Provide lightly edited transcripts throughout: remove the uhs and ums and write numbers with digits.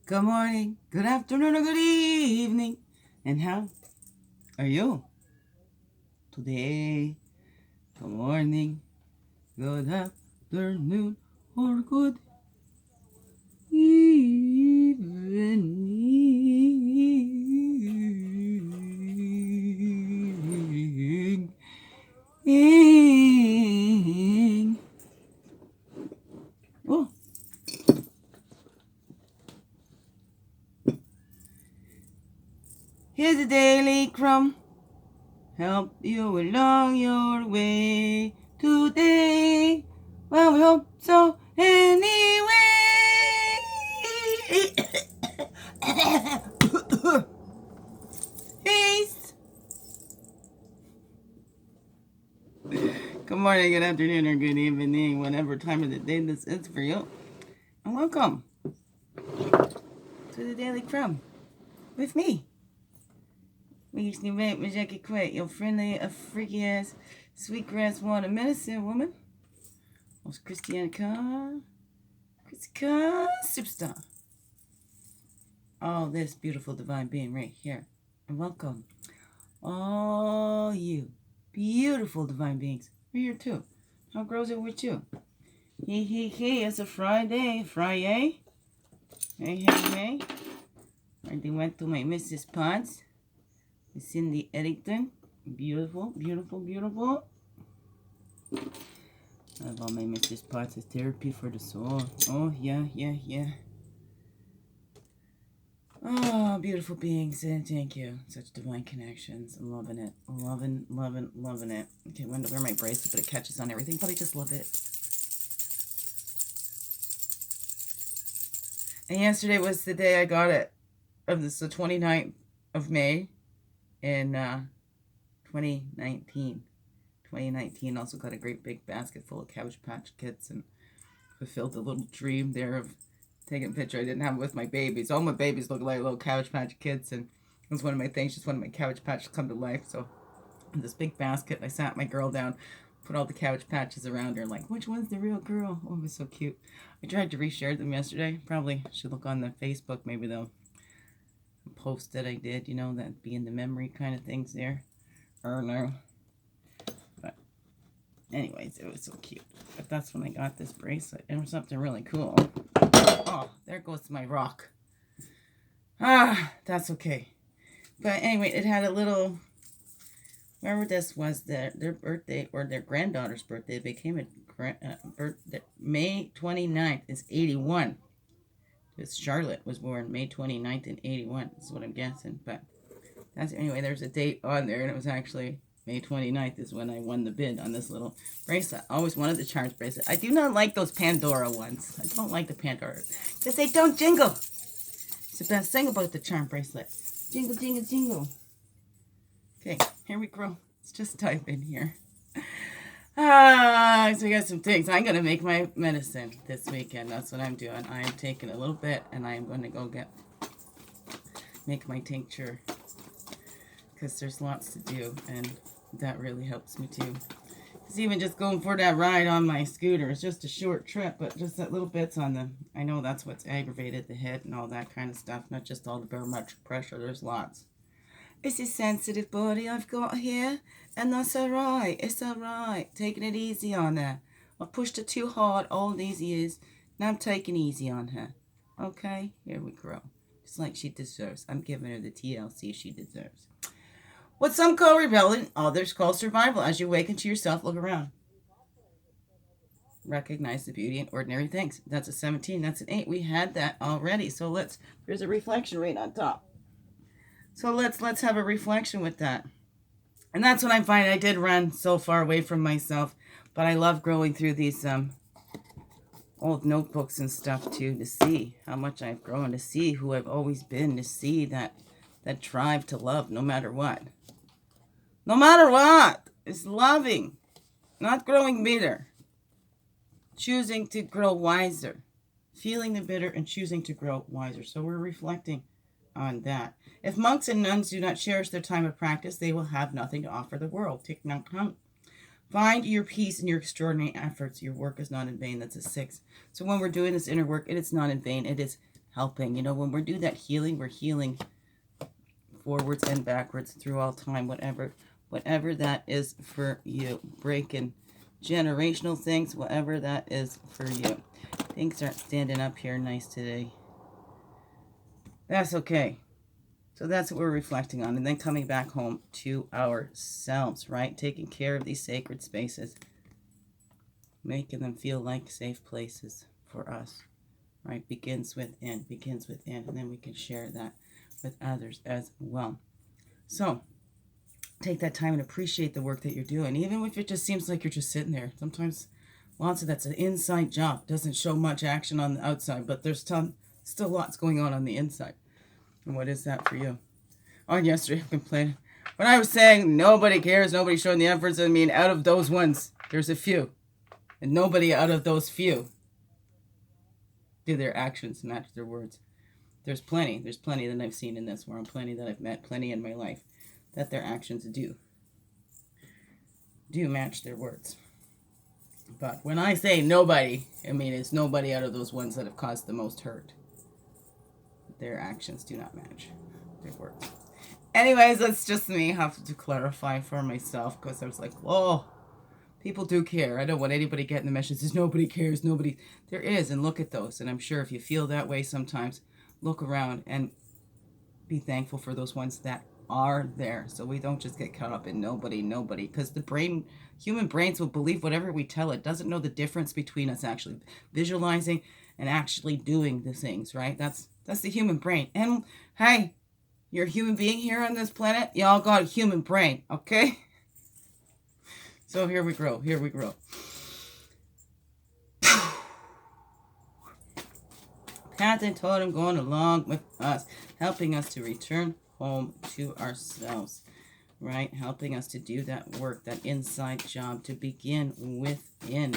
good morning, good afternoon, or good evening. And how are you today? Good morning, good afternoon, or good evening. Oh, here's a daily crumb. Help you along your way today. Well, we hope so anyway. Peace. Good morning, good afternoon, or good evening, whatever time of the day this is for you. And welcome to the Daily Crumb with me. We used to make Majeki Quit, your friendly, a freaky ass, sweetgrass water medicine woman. Host Christiana Superstar. All this beautiful divine being right here. And welcome all you beautiful divine beings. We're here too. How grows it with you? Hey, it's a Friday. Hey. I went to my Mrs. Potts. It's in the Eddington. Beautiful. I love all my Mrs. Potts. It's therapy for the soul. Oh, yeah. Oh, beautiful beings, and thank you. Such divine connections. I'm loving it. Loving it. Okay, I wanted to wear my bracelet, but it catches on everything, but I just love it. And yesterday was the day I got it. This the 29th of May in 2019. 2019 also got a great big basket full of Cabbage Patch Kids and fulfilled the little dream there of taking a picture. I didn't have it with my babies. All my babies look like little Cabbage Patch Kids, and it was one of my things. Just wanted my Cabbage Patch to come to life. So in this big basket, I sat my girl down, put all the Cabbage Patches around her, like, which one's the real girl? Oh, it was so cute. I tried to reshare them yesterday. Probably should look on the Facebook. Maybe they'll post that I did, that be in the memory kind of things there. Or no. But anyways, it was so cute. But that's when I got this bracelet. It was something really cool. Oh, there goes my rock. That's okay. But anyway, it had a little, wherever this was, their birthday, or their granddaughter's birthday, became a birthday. May 29th is 81. Because Charlotte was born May 29th in 81. That's what I'm guessing. But that's, anyway, there's a date on there, and it was actually May 29th is when I won the bid on this little bracelet. I always wanted the charms bracelet. I do not like those Pandora ones. I don't like the Pandora because they don't jingle. It's the best thing about the charm bracelet. Jingle, jingle, jingle. Okay, here we go. Let's just type in here. So we got some things. I'm going to make my medicine this weekend. That's what I'm doing. I am taking a little bit, and I am going to go make my tincture because there's lots to do, and that really helps me too. Because even just going for that ride on my scooter, it's just a short trip, but just that little bits on the, I know that's what's aggravated the head and all that kind of stuff, not just all the barometric pressure. There's lots. It's a sensitive body I've got here, and that's alright. It's alright. Taking it easy on her. I pushed her too hard all these years. Now I'm taking easy on her. Okay? Here we go. Just like she deserves. I'm giving her the TLC she deserves. What some call rebellion, others call survival. As you awaken to yourself, look around. Recognize the beauty in ordinary things. That's a 17. That's an 8. We had that already. So there's a reflection right on top. So let's have a reflection with that. And that's what I'm finding. I did run so far away from myself, but I love going through these old notebooks and stuff too, to see how much I've grown, to see who I've always been, to see that drive to love no matter what. No matter what, it's loving, not growing bitter. Choosing to grow wiser. Feeling the bitter and choosing to grow wiser. So we're reflecting on that. If monks and nuns do not cherish their time of practice, they will have nothing to offer the world. Thich Nhat Hanh. Find your peace in your extraordinary efforts. Your work is not in vain. That's a 6. So when we're doing this inner work, it is not in vain. It is helping. You know, when we do that healing, we're healing forwards and backwards through all time, whatever that is for you. Breaking generational things, whatever that is for you. Things aren't standing up here nice today. That's okay. So that's what we're reflecting on, and then coming back home to ourselves, right? Taking care of these sacred spaces, making them feel like safe places for us, right? Begins within, and then we can share that with others as well. So take that time and appreciate the work that you're doing, even if it just seems like you're just sitting there. Sometimes lots of that's an inside job. Doesn't show much action on the outside, but there's still lots going on the inside. And what is that for you? On yesterday, I've been playing. When I was saying nobody cares, nobody showing the efforts, I mean, out of those ones, there's a few. And nobody out of those few do their actions match their words. There's plenty that I've seen in this world, plenty that I've met, plenty in my life, that their actions do match their words. But when I say nobody, I mean it's nobody out of those ones that have caused the most hurt. Their actions do not match their words. Anyways, that's just me. I have to clarify for myself, because I was like, whoa, people do care. I don't want anybody getting the message, says nobody cares, nobody. There is, and look at those. And I'm sure if you feel that way sometimes, look around and be thankful for those ones that are there, so we don't just get caught up in nobody, because the human brains will believe whatever we tell it. Doesn't know the difference between us actually visualizing and actually doing the things, right? That's the human brain. And hey, you're a human being here on this planet. Y'all got a human brain, okay? So here we grow. Path and Totem going along with us, helping us to return home to ourselves, right? Helping us to do that work, that inside job, to begin within.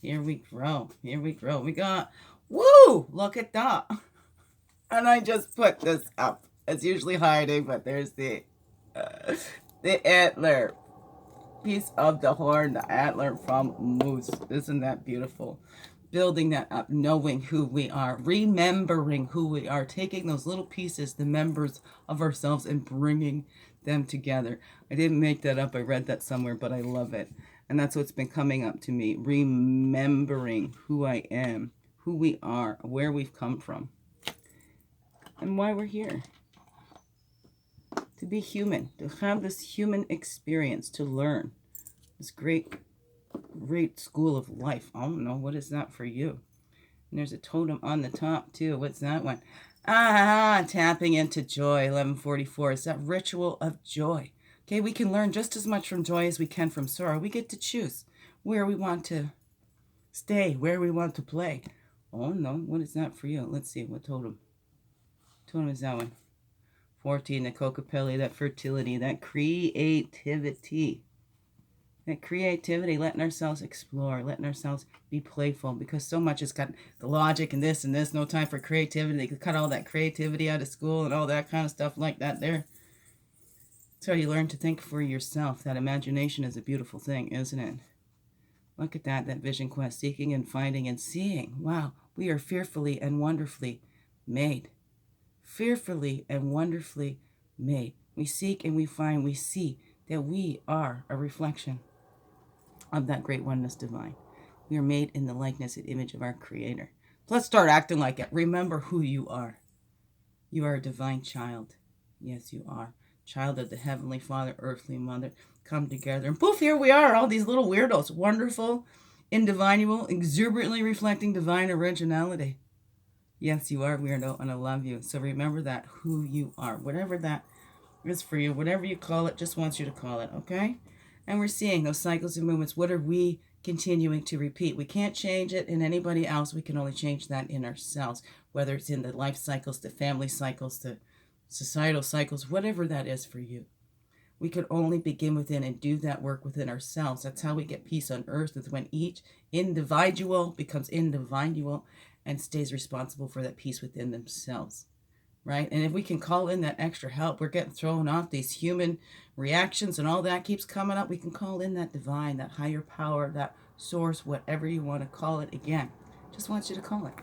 Here we grow. We got, woo, look at that. And I just put this up. It's usually hiding, but there's the antler piece of the horn, the antler from moose. Isn't that beautiful? Building that up, knowing who we are, remembering who we are, taking those little pieces, the members of ourselves, and bringing them together. I didn't make that up. I read that somewhere, but I love it. And that's what's been coming up to me, remembering who I am, who we are, where we've come from, and why we're here. To be human, to have this human experience, to learn this great school of life. I don't know, what is that for you? And there's a totem on the top too. What's that one? Tapping into joy. 1144. It's that ritual of joy. Okay, we can learn just as much from joy as we can from sorrow. We get to choose where we want to stay, where we want to play. Oh no, what is that for you? Let's see, what totem is that one? 14, the Kokopelli, that fertility, that creativity. That creativity, letting ourselves explore, letting ourselves be playful, because so much has got the logic and this, no time for creativity. They could cut all that creativity out of school and all that kind of stuff like that there. So you learn to think for yourself. That imagination is a beautiful thing, isn't it? Look at that vision quest, seeking and finding and seeing. Wow, we are fearfully and wonderfully made. Fearfully and wonderfully made. We seek and we find, we see that we are a reflection of that great oneness divine. We are made in the likeness and image of our Creator. Let's start acting like it. Remember who you are. You are a divine child. Yes, you are. Child of the Heavenly Father, earthly mother. Come together. And poof, here we are. All these little weirdos. Wonderful, individual, exuberantly reflecting divine originality. Yes, you are weirdo, and I love you. So remember that, who you are. Whatever that is for you, whatever you call it, just wants you to call it, okay? And we're seeing those cycles and movements. What are we continuing to repeat? We can't change it in anybody else. We can only change that in ourselves, whether it's in the life cycles, the family cycles, the societal cycles, whatever that is for you. We can only begin within and do that work within ourselves. That's how we get peace on earth, is when each individual becomes individual and stays responsible for that peace within themselves. Right? And if we can call in that extra help, we're getting thrown off, these human reactions and all that keeps coming up. We can call in that divine, that higher power, that source, whatever you want to call it. Again, just want you to call it.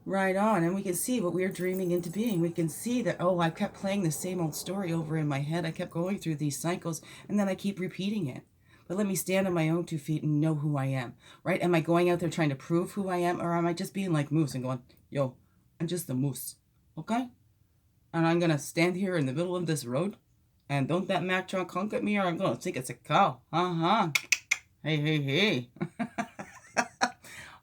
Right on. And we can see what we are dreaming into being. We can see that, oh, I kept playing the same old story over in my head. I kept going through these cycles, and then I keep repeating it. But let me stand on my own 2 feet and know who I am, right? Am I going out there trying to prove who I am, or am I just being like Moose and going, yo, I'm just a moose, okay? And I'm going to stand here in the middle of this road, and don't that Mack truck honk at me, or I'm going to think it's a cow. Uh-huh. Hey, hey, hey.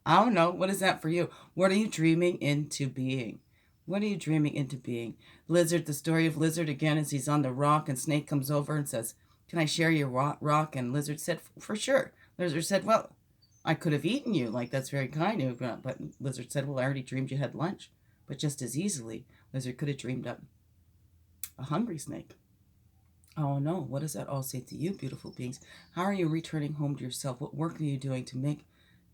I don't know. What is that for you? What are you dreaming into being? What are you dreaming into being? Lizard, the story of Lizard again is he's on the rock and Snake comes over and says, can I share your rock? And Lizard said, for sure. Lizard said, well, I could have eaten you. Like, that's very kind of you. But Lizard said, well, I already dreamed you had lunch. But just as easily, Lizard could have dreamed up a hungry snake. Oh no, what does that all say to you, beautiful beings? How are you returning home to yourself? What work are you doing to make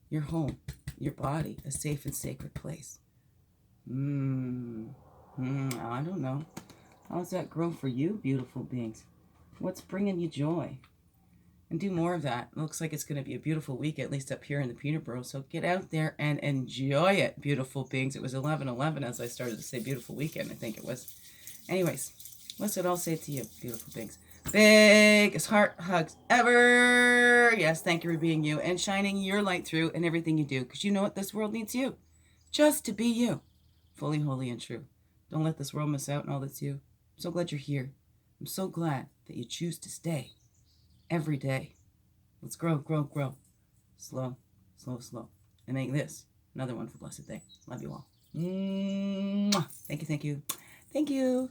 your home, your body, a safe and sacred place? I don't know. How's that grow for you, beautiful beings? What's bringing you joy? And do more of that. It looks like it's going to be a beautiful week, at least up here in the Peterborough. So get out there and enjoy it, beautiful beings. It was 11/11 as I started to say beautiful weekend, I think it was. Anyways, what's it all say to you, beautiful beings? Biggest heart hugs ever. Yes, thank you for being you and shining your light through in everything you do. Because you know what? This world needs you. Just to be you. Fully, holy, and true. Don't let this world miss out on all that's you. I'm so glad you're here. I'm so glad that you choose to stay every day. Let's grow, grow, grow. Slow, slow, slow. And make this another wonderful, blessed day. Love you all. Mwah. Thank you, thank you. Thank you.